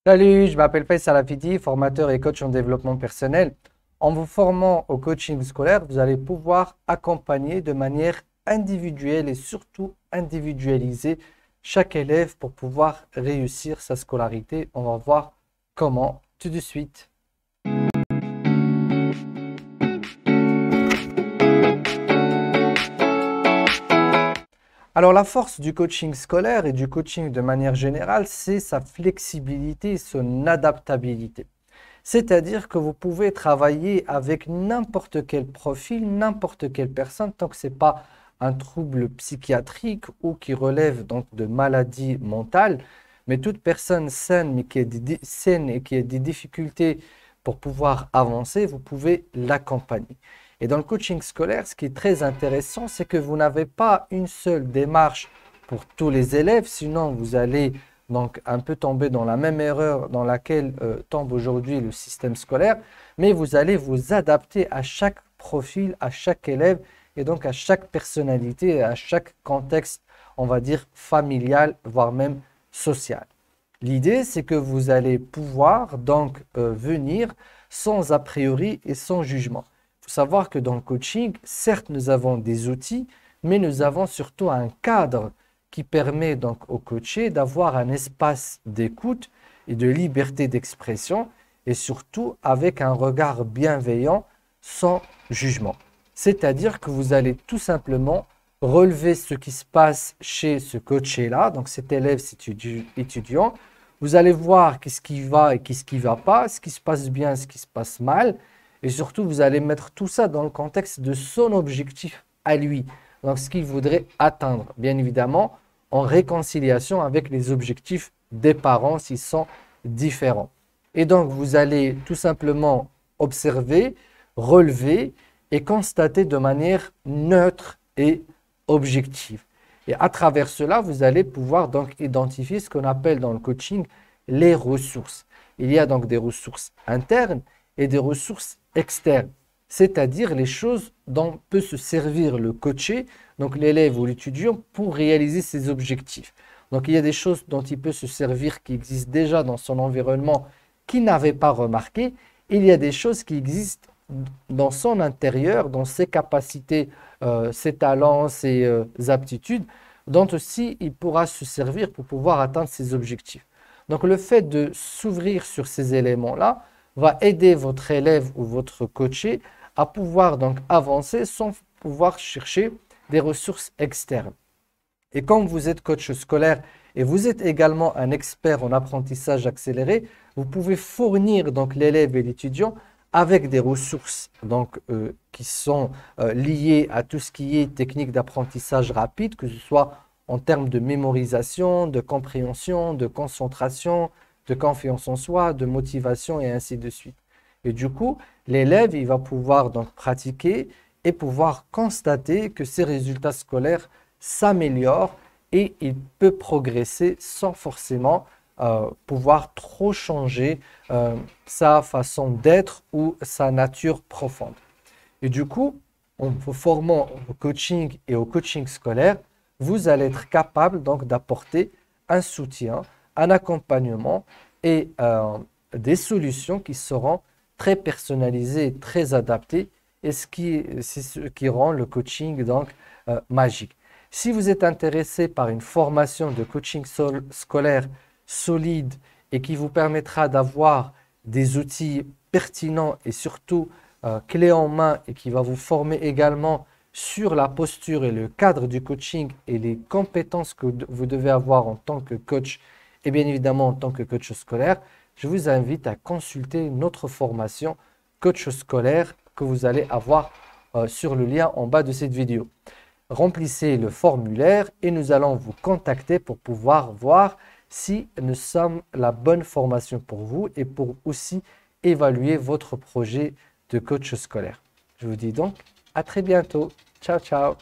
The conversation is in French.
Salut, je m'appelle Faisal Hafidi, formateur et coach en développement personnel. En vous formant au coaching scolaire, vous allez pouvoir accompagner de manière individuelle et surtout individualisée chaque élève pour pouvoir réussir sa scolarité. On va voir comment tout de suite. Alors, la force du coaching scolaire et du coaching de manière générale, c'est sa flexibilité et son adaptabilité. C'est-à-dire que vous pouvez travailler avec n'importe quel profil, n'importe quelle personne, tant que ce n'est pas un trouble psychiatrique ou qui relève donc de maladies mentales. Mais toute personne saine, mais saine et qui a des difficultés pour pouvoir avancer, vous pouvez l'accompagner. Et dans le coaching scolaire, ce qui est très intéressant, c'est que vous n'avez pas une seule démarche pour tous les élèves, sinon vous allez donc un peu tomber dans la même erreur dans laquelle tombe aujourd'hui le système scolaire, mais vous allez vous adapter à chaque profil, à chaque élève et donc à chaque personnalité, à chaque contexte, on va dire familial, voire même social. L'idée, c'est que vous allez pouvoir donc venir sans a priori et sans jugement. Il faut savoir que dans le coaching, certes, nous avons des outils, mais nous avons surtout un cadre qui permet donc au coaché d'avoir un espace d'écoute et de liberté d'expression et surtout avec un regard bienveillant sans jugement. C'est-à-dire que vous allez tout simplement relever ce qui se passe chez ce coaché-là, donc cet élève, cet étudiant. Vous allez voir qu'est-ce qui va et qu'est-ce qui ne va pas, ce qui se passe bien, ce qui se passe mal. Et surtout, vous allez mettre tout ça dans le contexte de son objectif à lui. Donc, ce qu'il voudrait atteindre, bien évidemment, en réconciliation avec les objectifs des parents s'ils sont différents. Et donc, vous allez tout simplement observer, relever et constater de manière neutre et objective. Et à travers cela, vous allez pouvoir donc identifier ce qu'on appelle dans le coaching les ressources. Il y a donc des ressources internes et des ressources externes, c'est-à-dire les choses dont peut se servir le coaché, donc l'élève ou l'étudiant, pour réaliser ses objectifs. Donc il y a des choses dont il peut se servir qui existent déjà dans son environnement qu'il n'avait pas remarqué. Il y a des choses qui existent dans son intérieur, dans ses capacités, ses talents, ses aptitudes, dont aussi il pourra se servir pour pouvoir atteindre ses objectifs. Donc le fait de s'ouvrir sur ces éléments-là va aider votre élève ou votre coaché à pouvoir donc avancer sans pouvoir chercher des ressources externes. Et comme vous êtes coach scolaire et vous êtes également un expert en apprentissage accéléré, vous pouvez fournir donc l'élève et l'étudiant avec des ressources donc, qui sont liées à tout ce qui est technique d'apprentissage rapide, que ce soit en termes de mémorisation, de compréhension, de concentration, de confiance en soi, de motivation et ainsi de suite. Et du coup, l'élève, il va pouvoir donc pratiquer et pouvoir constater que ses résultats scolaires s'améliorent et il peut progresser sans forcément pouvoir trop changer sa façon d'être ou sa nature profonde. Et du coup, en vous formant au coaching et au coaching scolaire, vous allez être capable donc d'apporter un soutien, un accompagnement et des solutions qui seront très personnalisées, très adaptées et c'est ce qui rend le coaching donc magique. Si vous êtes intéressé par une formation de coaching scolaire solide et qui vous permettra d'avoir des outils pertinents et surtout clés en main et qui va vous former également sur la posture et le cadre du coaching et les compétences que vous devez avoir en tant que coach et bien évidemment en tant que coach scolaire, je vous invite à consulter notre formation coach scolaire que vous allez avoir sur le lien en bas de cette vidéo. Remplissez le formulaire et nous allons vous contacter pour pouvoir voir si nous sommes la bonne formation pour vous et pour aussi évaluer votre projet de coach scolaire. Je vous dis donc à très bientôt. Ciao, ciao.